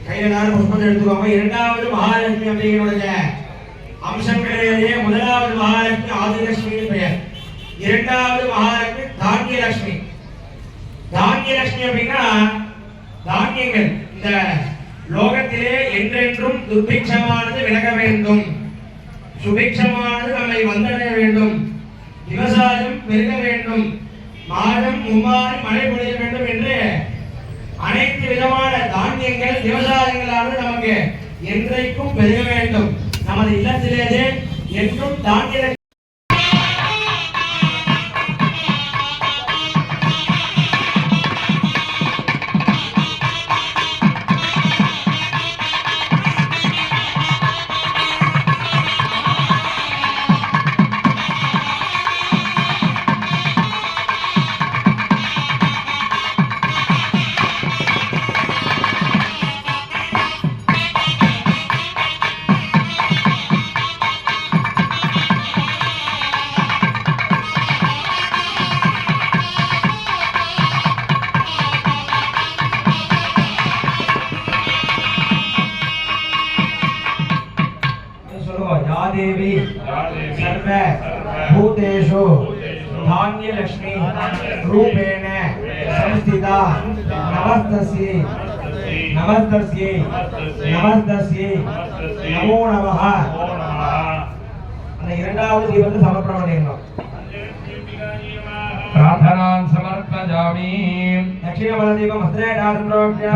கையில நாலு புஷ்பத்தை எடுத்துக்கோங்க. இரண்டாவது மகாலட்சுமி அம்பிகையினுடைய அம்சங்களிலேயே முதலாவது மகாலட்சுமி ஆதிலட்சுமியின் பெயர். இரண்டாவது மகாலட்சுமி தானியலட்சுமி. தானியலட்சுமி அப்படின்னா தானியங்கள். இந்த லோகத்திலே என்றென்றும் துர்பிக்ஷமானது விலக வேண்டும், சுபிக்ஷமானது நம்மை வந்தடைய வேண்டும், விவசாயம் பெருக வேண்டும், மாதம் மும்மாறு மழை பொழிய வேண்டும் என்று அனைத்து விதமான தானியங்கள் விவசாயங்களானது நமக்கு என்றைக்கும் பெருக வேண்டும். நமது இல்லத்திலேயே என்றும் தானிய देवी सर्व भूतेषु धान्यलक्ष्मी रूपेण संस्थिता नमस्तस्यै नमस्तस्यै नमस्तस्यै नमो नमः. அந்த இரண்டாவது தீபத்தை சமர்ப்பணம் பண்ணிடணும். प्रार्थनां समर्पयामि. दक्षिणबलदीपं हस्ते दासम्प्रोक्ष्य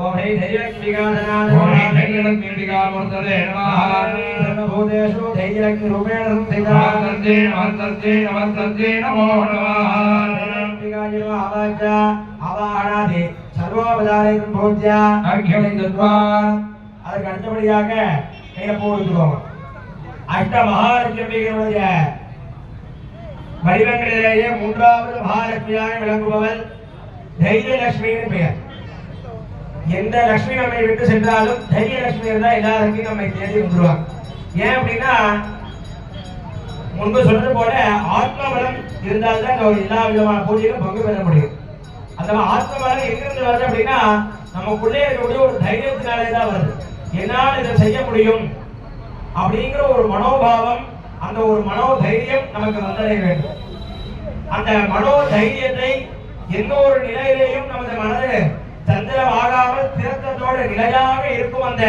ओम हे धैर्यलक्ष्मीगाधनाय ओम हे धैर्यलक्ष्मीगामूर्तये नमः. सर्वभूतेषु धैर्यलक्ष्मीरूपेण संस्थिता नमस्तस्यै नमस्तस्यै नमो नमः. लक्ष्मीगाय नमः. आवाह्य आवाहनादि सर्वोपचारैः पूज्य अर्घ्यं दत्त्वा அதற்கு அடுத்தபடியாக கையில பூ எடுத்துக்கோங்க. அஷ்ட மகாலட்சுமிகளுடைய வடிவங்களிலேயே மூன்றாவது மகாலட்சுமியாக விளங்குபவள் தைரியலட்சுமியின் பெயர். எந்த லட்சுமி நம்மை விட்டு சென்றாலும் தைரியலட்சுமி இருந்தா எல்லாருக்கும் நம்மை தேடி வந்துருவாங்க. ஏன் அப்படின்னா முன்பு சொன்னது போல ஆத்ம பலம் இருந்தால்தான் எல்லா விதமான பூஜைகளும் பங்கு பெற முடியும். அந்த ஆத்ம பலம் எங்கிருந்து வருது அப்படின்னா நமக்குள்ளே இருக்கக்கூடிய ஒரு தைரியத்தினாலே தான் வருது. என்னால் இதை செய்ய முடியும் அப்படிங்கிற ஒரு மனோபாவம், அந்த ஒரு மனோ தைரியம் நமக்கு வந்தடைய வேண்டும். அந்த மனோ தைரியத்தை எந்த ஒரு நிலையிலேயும் நமது மனது சந்திரமாகாமல் திறத்தத்தோடு நிலையாக இருக்கும் அந்த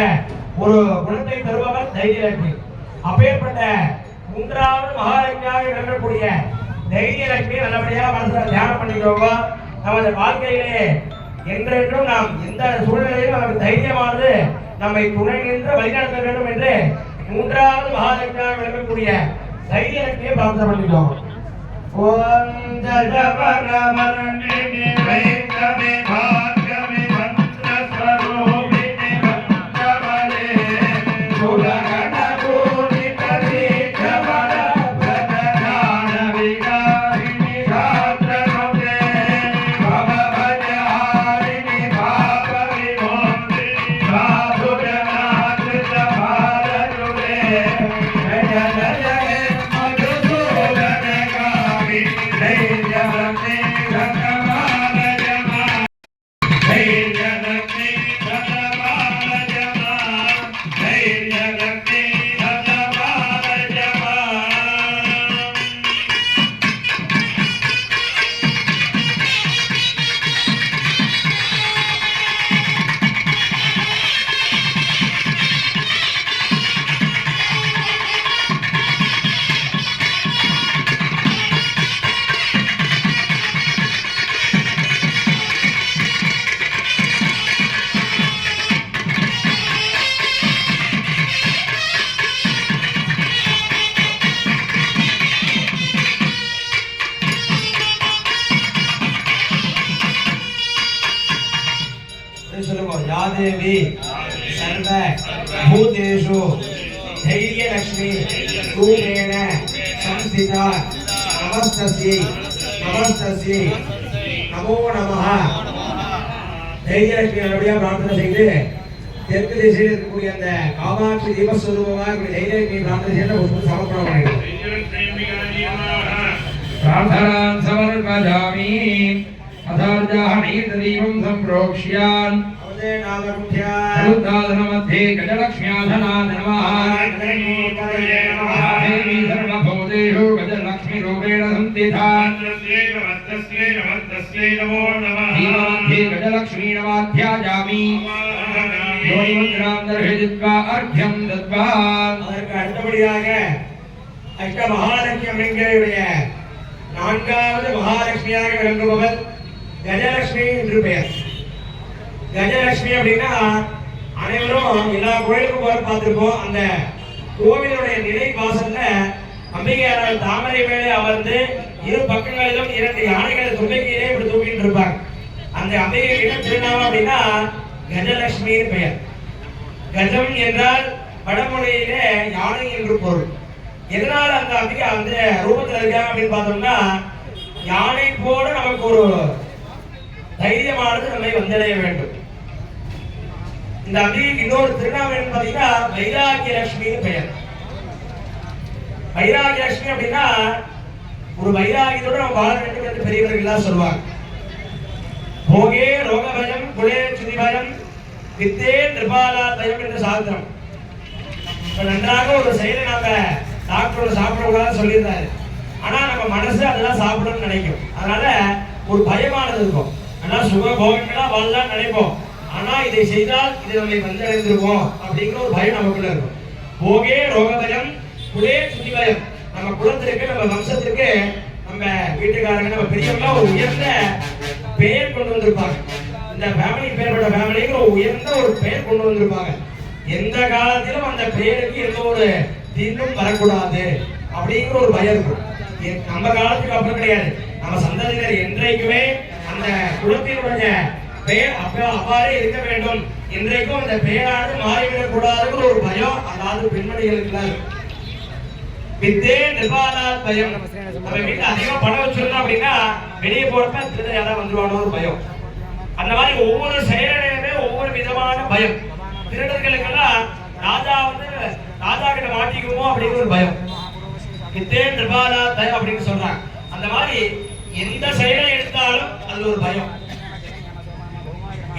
ஒரு குணத்தை தருபவர் தைரியலட்சுமி. அப்பேற்பட்ட மூன்றாவது மகாலட்சுமியாக விளங்கக்கூடிய தைரியலட்சுமி நல்லபடியாக மனசுல தியானம் பண்ணிக்கிறோங்க. நமது வாழ்க்கையிலே என்றென்றும் நாம் எந்த சூழ்நிலையிலும் நமக்கு தைரியமானது நம்மை துணை நின்று வழிநடத்த வேண்டும் என்று மூன்றாவது மகாலட்சுமியாக விளங்கக்கூடிய தைரியலட்சுமியை பிரார்த்தனை பண்ணிட்டோம். ஓம் ஜடபரமரணினி வைஷ்ணவே பாக்யமே மந்திரஸ்வரூபிணி வந்தவளே சுரகண பூரித சீக்ரமண பிரதஞான விகாரிணி சாத்ரனுதே பவபஜஹாரிணி பாப விமோந்தினி சாதுஜனாத்ரித பாரதுதே ஜய ஜய देवी सर्व भूतेषु धैर्यलक्ष्मी रूपेण संस्थिता नमस्तस्यै नमस्तस्यै नमो नमः. தைரியலட்சுமி நல்லபடியாக பிரார்த்தனை செய்து தெற்கு திசையில் இருக்கக்கூடிய அந்த காமாட்சி தீபஸ்வரூபமாக தைரியலட்சுமி பிரார்த்தனை செய்து புஷ்பம் சமர்ப்பணம் பண்ணிடுவோம். प्रार्थनां समर्पयामि. अथार्जाहमीतदीपं सम्प्रोक्ष्यान् मध्ये गजलक्ष्म्याधनाय नमः देवी सर्वभूतेषु गजलक्ष्मीरूपेण संस्थिता नमो नमः मध्ये गजलक्ष्मी नमाध्यायामि योनिमन्त्रां दर्शयित्वा अर्घ्यं दत्त्वा அதற்கு அடுத்தபடியாக அஷ்டமகாலட்சுமி அம்பிகையுடைய நான்காவது மகாலட்சுமியாக விளங்குபவர் கஜலட்சுமி என்று பெயர். கஜலட்சுமி அப்படின்னா அனைவரும் எல்லா கோயிலுக்கும் போய் பார்த்திருப்போம். அந்த கோவிலுடைய நிலை வாசல்ல அம்பிகையாரால் தாமரை மேலே அமர்ந்து இரு பக்கங்களிலும் 2 யானைகளை தும்பிக்கையிலே இப்படி தூக்கிட்டு இருப்பாங்க. அந்த அம்பிகை கிட்ட திருநாமம் அப்படின்னா கஜலட்சுமி பெயர். கஜம் என்றால் வடமொழியிலே யானை என்று பொருள். எதனால அந்த அம்பிகை அந்த ரூபத்தில் இருக்காங்க அப்படின்னு பார்த்தோம்னா யானை போல நமக்கு ஒரு தைரியமானது நம்மை வந்தடைய வேண்டும். இந்த அம்பிகைக்கு இன்னொரு திருநாமம் பார்த்தீங்கன்னா வைராகிய லட்சுமின்னு பெயர். வைராகிய லட்சுமி அப்படின்னா ஒரு வைராகியத்தோட நம்ம வாழ வேண்டும் என்று பெரியவர்கள் எல்லாம் சொல்வாங்க. போகே ரோகபயம் குலே சுதிபயம் வித்தே நிர்பாலா தயம் என்ற சாஸ்திரம். நன்றாக ஒரு செயலை நாம டாக்டரோட சாப்பிடக்கூடாது சொல்லியிருந்தாரு. ஆனா நம்ம மனசு அதெல்லாம் சாப்பிடணும்னு நினைக்கும். அதனால ஒரு பயமானது இருக்கும். நல்லா சுக போகங்களா வாழலாம் நினைப்போம். ஆனா இதை செய்தால் இது நம்மை வந்தடைந்திருவோம் அப்படிங்கிற ஒரு பயம் நமக்குள்ள இருக்கும். போகே ரோகபயம் குலே சுதிபயம். நம்ம குலத்திற்கு நம்ம வம்சத்திற்கு நம்ம வீட்டுக்காரங்க நம்ம பெரியவங்க ஒரு உயர்ந்த பெயர் கொண்டு வந்திருப்பாங்க. இந்த ஃபேமிலி பேரோட ஃபேமிலிக்கு ஒரு உயர்ந்த ஒரு பெயர் கொண்டு வந்திருப்பாங்க. எந்த காலத்திலும் அந்த பெயருக்கு எந்த ஒரு தீங்கும் வரக்கூடாது அப்படிங்கிற ஒரு பயம் இருக்கும். நம்ம காலத்துக்கு அப்புறம் கிடையாது. நம்ம சந்ததியினர் என்றைக்குமே அந்த குலத்தினுடைய பெயர் அவ்வாறே இருக்க வேண்டும். இன்றைக்கும் அந்த பெயரானது மாறிவிடக் கூடாதுங்கிற ஒரு பயம் அதாவது பெண்மணிகளுக்கு வித்தே நிர்வாணா பயம். நம்ம வீட்டுல அதிகமா பணம் வச்சிருந்தோம் அப்படின்னா வெளியே போறப்ப திருட யாராவது வந்துருவானோ ஒரு பயம். அந்த மாதிரி ஒவ்வொரு செயலையுமே ஒவ்வொரு விதமான பயம். திருடர்களுக்கெல்லாம் ராஜா ராஜா கிட்ட மாட்டிக்குமோ அப்படிங்கிற ஒரு பயம். வித்தே நிர்வாணா பயம் அப்படின்னு சொல்றாங்க. அந்த மாதிரி எந்த செயலை எடுத்தாலும் அது ஒரு பயம்.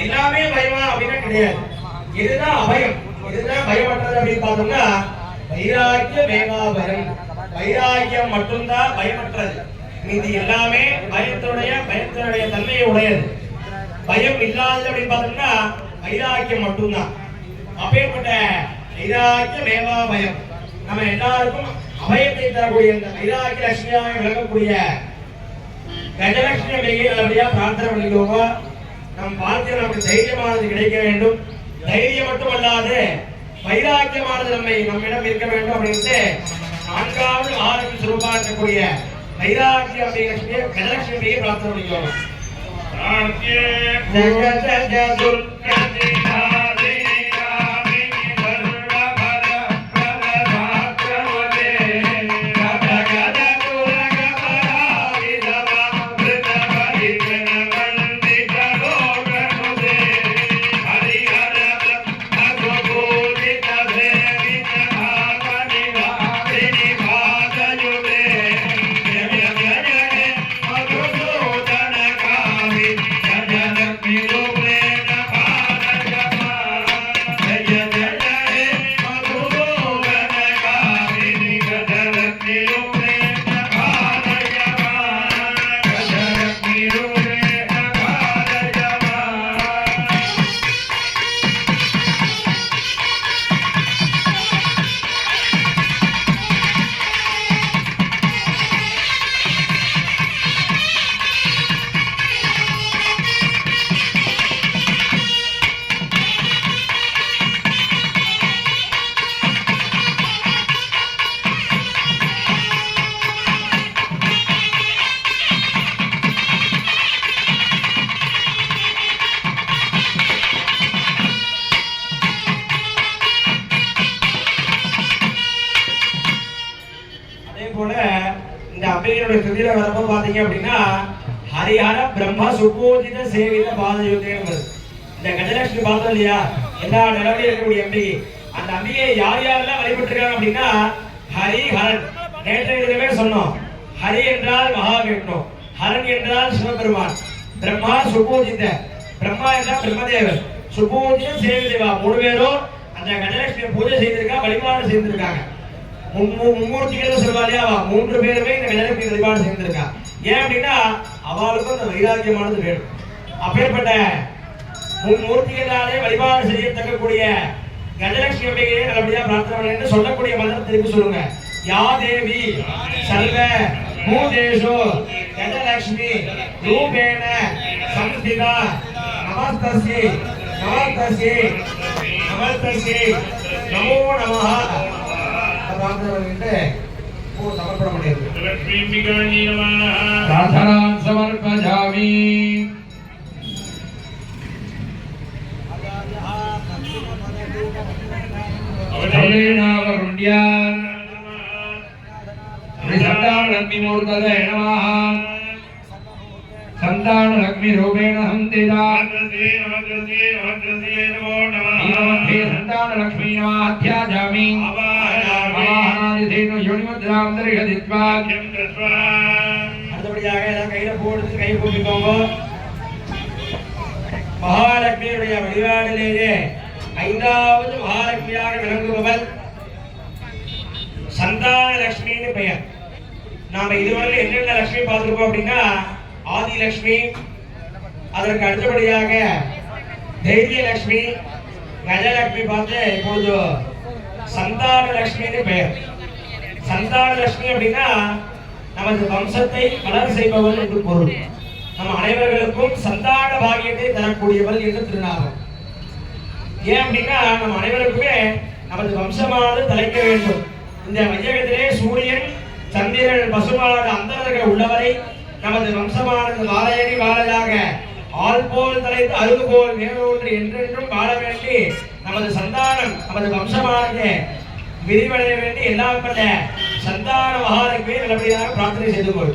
எல்லாமே பயமா அப்படின்னா கிடையாது. இதுதான் அபயம். இதுதான் பயமற்றது அப்படின்னு பார்த்தோம்னா வைராக்கிய மேகாபயம். வைராக்கியம் மட்டும்தான் பயமற்றது. மீதி எல்லாமே பயத்தினுடைய தன்மையை உடையது. பயம் இல்லாதது அப்படின்னு பார்த்தோம்னா வைராக்கியம் மட்டும்தான். அப்பேற்பட்ட வைராக்கிய மேகாபயம் நம்ம எல்லாருக்கும் அபயத்தை தரக்கூடிய இந்த வைராக்கிய லட்சுமியாக விளங்கக்கூடிய கஜலட்சுமி அம்பிகை நல்லபடியா பிரார்த்தனை பண்ணிக்கோங்க. நம் வாழ்க்கையில் நமக்கு தைரியமானது கிடைக்க வேண்டும். தைரியம் மட்டுமல்லாது வைராக்கியமானது நம்மிடம் இருக்க வேண்டும் அப்படின்ட்டு 4வது மகாலட்சுமி சுரூபா இருக்கக்கூடிய வைராக்கிய அம்பிகை லட்சுமியை கஜலட்சுமி அம்பிகையை பிரார்த்தனை பண்ணிக்கோங்க. அம்பிகையோட ஸ்துதியில வரப்போ பாத்தீங்க அப்படின்னா ஹரிஹர பிரம்ம சுபோதித சேவித பாதயுதேன்னு. இந்த கஜலட்சுமி பார்த்தோம் இல்லையா, எல்லா நிலவிலும் இருக்கக்கூடிய அம்பிகை. அந்த அம்பிகையை யார் யாரெல்லாம் வழிபட்டிருக்காங்க அப்படின்னா ஹரிஹரன். நேற்றைய தினமே சொன்னோம். ஹரி என்றால் மகாவிஷ்ணு, ஹரன் என்றால் சிவபெருமான், பிரம்மா சுபோதித. பிரம்மா என்றால் பிரம்மதேவர், சுபூஜையும் சேவிதேவா 3 பேரும் அந்த கஜலட்சுமி பூஜை செய்திருக்கா, வழிபாடு செய்திருக்காங்க. மும்மூர்த்திகள் சொல்வா இல்லையா, 3 பேருமே இந்த கஜலட்சுமி வழிபாடு செய்திருக்கா. ஏன் அப்படின்னா அவளுக்கும் அந்த வைராக்கியமானது வேணும். அப்பேற்பட்ட மும்மூர்த்திகளாலே வழிபாடு செய்யத்தக்கக்கூடிய கஜலட்சுமி அம்பிகையை நல்லபடியா பிரார்த்தனை பண்ணி சொல்லக்கூடிய மந்திரம் திருப்பி சொல்லுங்க. யா தேவி சர்வ பூதேஷு கஜலட்சுமி ரூபேண சம்ஸ்திதா நமஸ்தஸ்யை நமஸ்தஸ்யை நமஸ்தஸ்யை நமோ நமஹ பிரார்த்தனை சமர்ப்பண பண்ணிருக்கு. லக்ஷ்மீம்பிகாயை நமः. பிரார்த்தனாம் சமர்ப்பயாமி. அவதேனாவருண்யான் சந்தான லக்ஷ்மி மூர்த்ததே நமः. சந்தான லக்ஷ்மி ரூபேண சம்ஸ்திதா ஈமमध्ये சந்தான லக்ஷ்மி நமாத்யாஜாமி. அவாஹனாதிதேனு யோனிமுத்ராம் தரிஹதித்வா. அடுத்தபடியாக எல்லாம் கையில போடுறது கை போட்டுக்கோங்க. மகாலட்சுமியுடைய வழிபாடிலேயே 5வது மகாலட்சுமியாக விளங்குபவள் சந்தான லட்சுமின்னு பெயர். நாம இதுவரை என்னென்ன லட்சுமி பார்த்திருக்கோம் அப்படின்னா ஆதி லட்சுமி, அதற்கு அடுத்தபடியாக தைரிய லட்சுமி, கஜலட்சுமி பார்த்து இப்பொழுது சந்தான லட்சுமின்னு பெயர். சந்தான லட்சுமி அப்படின்னா நமது வம்சத்தை வளர செய்பவள் என்று பொருள். நம் அனைவர்களுக்கும் சந்தான பாகியத்தை தரக்கூடியவள் என்று திருநாமம். ஏன் அப்படின்னா நம்ம அனைவருக்குமே நமது வம்சமானது தலைக்க வேண்டும். இந்த வையகத்திலே சூரியன் சந்திரன் பசுமானது அந்தரர்கள் உள்ளவரை நமது வம்சமானது வாழையடி வாழையாக ஆள் போல் தலைத்து அருகு போல் மேலோன்று என்றென்றும் வாழ வேண்டி நமது சந்தானம் நமது வம்சமானது விரிவடைய வேண்டி எல்லாம் பட்ட சந்தான மகாலட்சுமியை நல்லபடியாக பிரார்த்தனை செய்து கொள்.